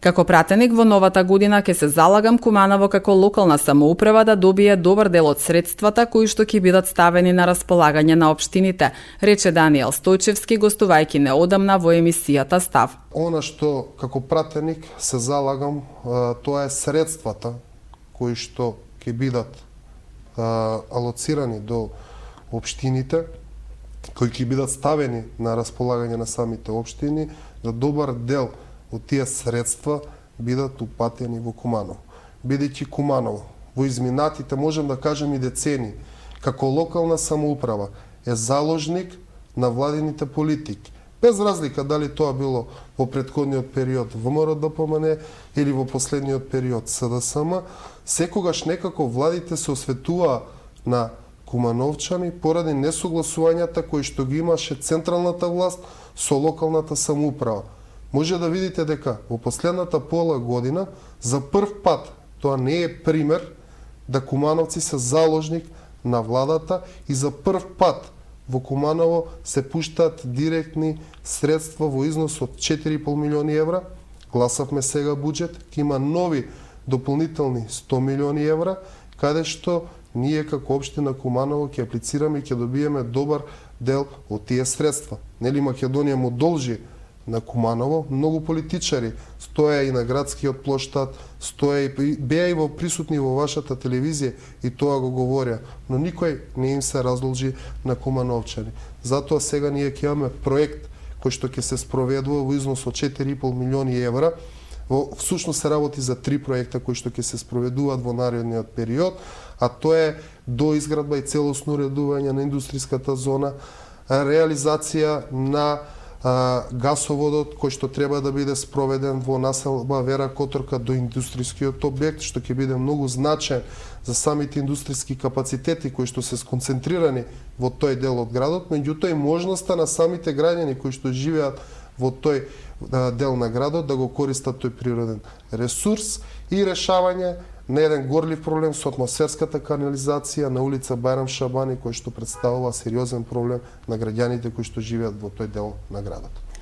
Како пратеник во новата година ќе се залагам Куманово како локална самоуправа да добие добар дел од средствата кои што ќе бидат ставени на располагање на општините, рече Даниел Стојчевски гостувајќи неодамна во емисијата Став. Она што како пратеник се залагам, тоа е средствата кои што ќе бидат алоцирани до општините, кои ќе бидат ставени на располагање на самите општини, да добар дел од тие средства бидат упатени во Куманово. Бидејќи Куманово во изминатите, можем да кажем и децени, како локална самоуправа е заложник на владините политики. Без разлика дали тоа било во претходниот период ВМРО-ДПМН или во последниот период СДСМ, секогаш некако владите се осветуваа на кумановчани поради несогласувањата кои што ги имаше централната власт со локалната самоуправа. Може да видите дека во последната пола година за прв пат, тоа не е пример, да кумановци се заложник на владата и за прв пат во Куманово се пуштаат директни средства во износ од 4,5 милиони евра. Гласавме сега буџет, ќе има нови дополнителни 100 милиони евра, каде што ние како општина Куманово ќе аплицираме и ќе добиеме добар дел од тие средства. Нели Македонија му должи на Куманово, многу политичари стоја и на градскиот плоштад, стоја и беа и присутни во вашата телевизија и тоа го говореа, но никој не им се раздолжи на кумановчани. Затоа сега ние ќе имаме проект кој што ќе се спроведува во износ од 4,5 милиони евра. Всушност се работи за 3 проекта кои што ќе се спроведуваат во наредниот период, а тоа е доизградба и целосно уредување на индустријската зона, реализација на гасоводот кој што треба да биде спроведен во населба Вера Которка до индустријскиот објект, што ќе биде многу значаен за самите индустријски капацитети кои што се сконцентрирани во тој дел од градот, меѓутоа и можноста на самите граѓани кои што живеат во тој дел на градот да го користат тој природен ресурс и решавање на еден горлив проблем со атмосферската канализација на улица Бајрам Шабани, кој што представува сериозен проблем на граѓаните кои што живеат во тој дел на градот.